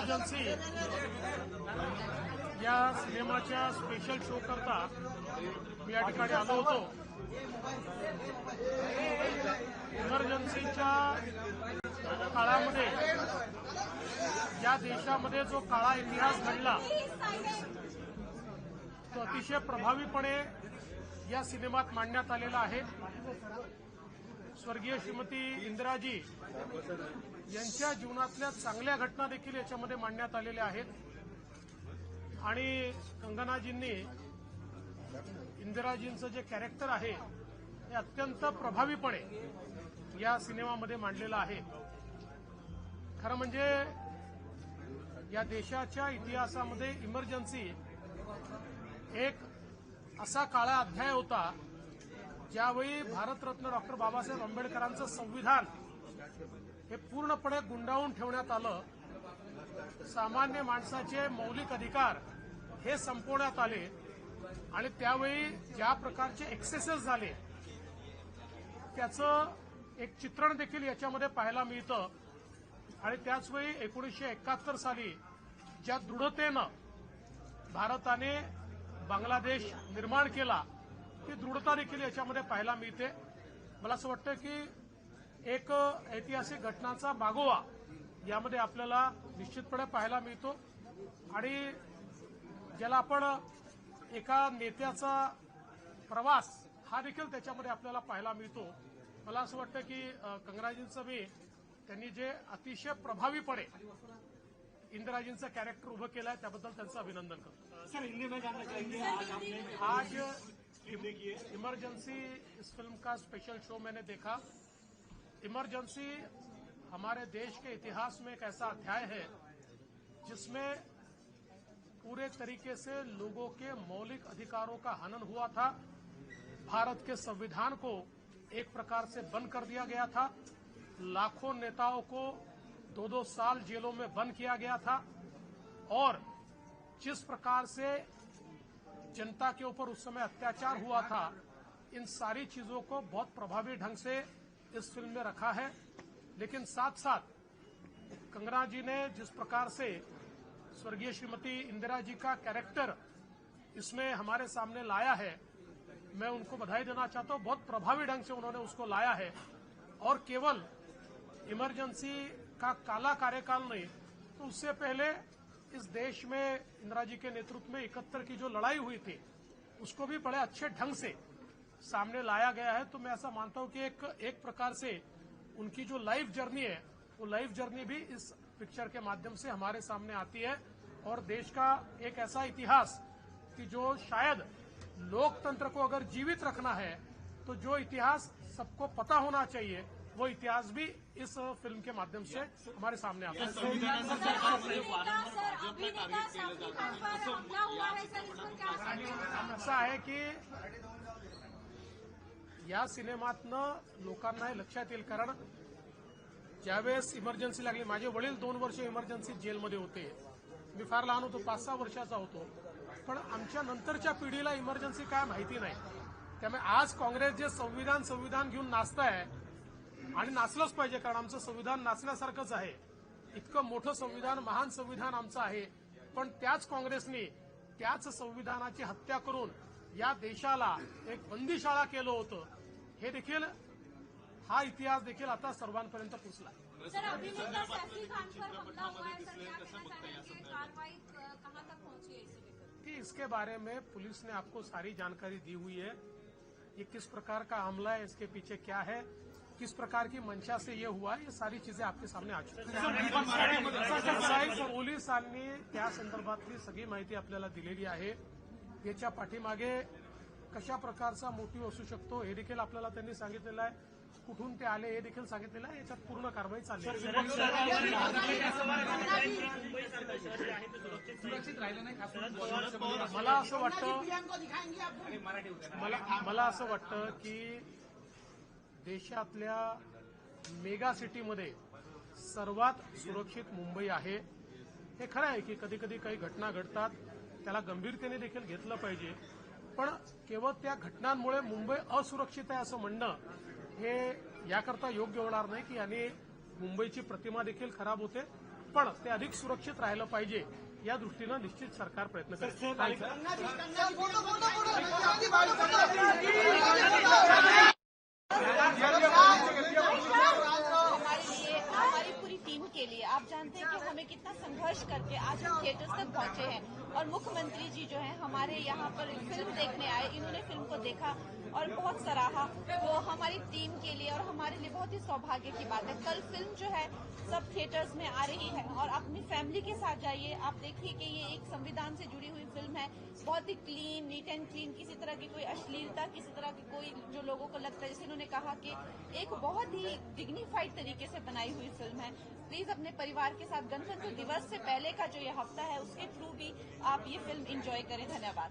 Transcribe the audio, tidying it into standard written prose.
Emergency या सिनेमाच्या special show करता मी या ठिकाणी आलो होतो। इमर्जन्सीच्या काळामध्ये या देशामध्ये जो काळा इतिहास घडला तो अतिशय प्रभावीपणे या सिनेमात मांडण्यात आलेला आहे। स्वर्गीय श्रीमती इंदिराजी यांच्या जीवनातल्या चांगल्या घटना देखील याच्यामध्ये मांडण्यात आलेल्या आहेत आणि कंगनाजींनी इंदिराजींचं जे कॅरेक्टर आहे हे अत्यंत प्रभावीपणे या सिनेमामध्ये मांडलेलं आहे। खरं म्हणजे या देशाच्या इतिहासामध्ये इमर्जन्सी एक असा काळा अध्याय होता ज्यावेळी भारतरत्न डॉक्टर बाबासाहेब आंबेडकरांचं संविधान हे पूर्णपणे गुंडाळून ठेवण्यात आलं। सामान्य माणसाचे मौलिक अधिकार हे संपवण्यात आले आणि त्यावेळी ज्या प्रकारचे एक्सेसेस झाले त्याचं एक चित्रण देखील याच्यामध्ये पाहायला मिळतं। आणि त्याचवेळी 1971 साली ज्या दृढतेनं भारताने बांगलादेश निर्माण केला ती दृढता देखील याच्यामध्ये पाहायला मिळते। मला असं वाटतं की एक ऐतिहासिक घटनांचा मागोवा यामध्ये आपल्याला निश्चितपणे पाहायला मिळतो आणि ज्याला आपण एका नेत्याचा प्रवास हा देखील त्याच्यामध्ये आपल्याला पाहायला मिळतो। मला असं वाटतं की कंगनाजींचं मी त्यांनी जे अतिशय प्रभावीपणे इंदिराजींचं कॅरेक्टर उभं केलं आहे त्याबद्दल त्यांचं अभिनंदन करतो। सर, हिंदी में जानना चाहेंगे आज इमरजेंसी इस फिल्म का स्पेशल शो मैंने देखा। इमरजेंसी हमारे देश के इतिहास में एक ऐसा अध्याय है जिसमें पूरे तरीके से लोगों के मौलिक अधिकारों का हनन हुआ था। भारत के संविधान को एक प्रकार से बंद कर दिया गया था। लाखों नेताओं को 2-2 साल जेलों में बंद किया गया था और जिस प्रकार से जनता के ऊपर उस समय अत्याचार हुआ था इन सारी चीजों को बहुत प्रभावी ढंग से इस फिल्म में रखा है। लेकिन साथ साथ कंगना जी ने जिस प्रकार से स्वर्गीय श्रीमती इंदिरा जी का कैरेक्टर इसमें हमारे सामने लाया है मैं उनको बधाई देना चाहता हूं। बहुत प्रभावी ढंग से उन्होंने उसको लाया है और केवल इमरजेंसी का काला कार्यकाल नहीं तो उससे पहले इस देश में इंदिरा जी के नेतृत्व में 71 की जो लड़ाई हुई थी उसको भी बड़े अच्छे ढंग से सामने लाया गया है। तो मैं ऐसा मानता हूं कि एक प्रकार से उनकी जो लाइफ जर्नी है वो लाइफ जर्नी भी इस पिक्चर के माध्यम से हमारे सामने आती है और देश का एक ऐसा इतिहास कि जो शायद लोकतंत्र को अगर जीवित रखना है तो जो इतिहास सबको पता होना चाहिए वो इतिहास भी इस फिल्म के माध्यम से हमारे सामने आता है। ऐसा आहे की या सिनेमातनं लोकांना हे लक्षात येईल कारण ज्यावेळेस इमर्जन्सी लागली माझे वडील 2 वर्ष इमर्जन्सी जेलमध्ये होते। मी फार लहान होतो 5-6 वर्षाचा होतो पण आमच्या नंतरच्या पिढीला इमर्जन्सी काय माहिती नाही। त्यामुळे आज काँग्रेस जे संविधान घेऊन नाचताय आणि नाचलंच पाहिजे कारण आमचं संविधान नाचण्यासारखंच आहे। इतकं मोठं संविधान महान संविधान आमचं आहे पण त्याच काँग्रेसने त्याच संविधानाची हत्या करून या देशाला एक बंदीशाळा केलं होतं। हे देखील हा इतिहास देखील आता सर्वांपर्यंत पोहोचला। सर, अभिनेता सैफ खान पर हमला हुआ है, सर क्या कहना चाहेंगे, कार्रवाई कहां तक पहुंची है इसे लेकर? कि इसके बारे में पुलिस ने आपको सारी जानकारी दी हुई है। ये किस प्रकार का हमला है, इसके पीछे क्या है, किस प्रकार की मंशा से ये हुआ, ये सारी चीजें आपके सामने आ चुकी हैं। पोलिसांनी त्या संदर्भातली सगळी माहिती आपल्याला दिलेली आहे। याच्या पाठीमागे कशा प्रकारचा मोटिव्ह असू शकतो हे देखील आपल्याला त्यांनी सांगितलेलं आहे। कुठून ते आले हे देखील सांगितलेलं आहे। याच्यात पूर्ण कारवाई चालली आहे। मला असं वाटतं की देशातल्या मेगा सिटीमध्ये सर्वात सुरक्षित मुंबई आहे। हे खरं आहे की कधी कधी काही घटना घडतात त्याला गंभीरतेने देखील घेतलं पाहिजे पण केवळ त्या घटनांमुळे मुंबई असुरक्षित आहे असं म्हणणं हे याकरता योग्य होणार नाही की याने मुंबईची प्रतिमा देखील खराब होते। पण ते अधिक सुरक्षित राहिलं पाहिजे या दृष्टीनं निश्चित सरकार प्रयत्न करेल. हमारी पूरी टीम के लिए आप जानते हैं कि हमें कितना संघर्ष करके आज हम थिएटर्स तक पहुंचे हैं और मुख्यमंत्री जी जो हैं हमारे यहाँ पर फिल्म देखने आए, इन्होंने फिल्म को देखा और बहुत सराहा, तो हमारी टीम के लिए और हमारे लिए बहुत ही सौभाग्य की बात है. कल फिल्म जो है सब थिएटर्स में आ रही है और अपनी फैमिली के साथ जाइए. आप देखिए कि ये एक संविधान से जुड़ी हुई फिल्म है, बहुत ही क्लीन, नीट एंड क्लीन, किसी तरह की कोई अश्लीलता, किसी तरह की कोई जो लोगों को लगता है, जैसे उन्होंने कहा कि एक बहुत ही डिग्निफाइड तरीके से बनाई हुई फिल्म है. प्लीज अपने परिवार के साथ गणतंत्र दिवस से पहले का जो ये हफ्ता है उसके थ्रू भी आप ये फिल्म एंजॉय करें. धन्यवाद.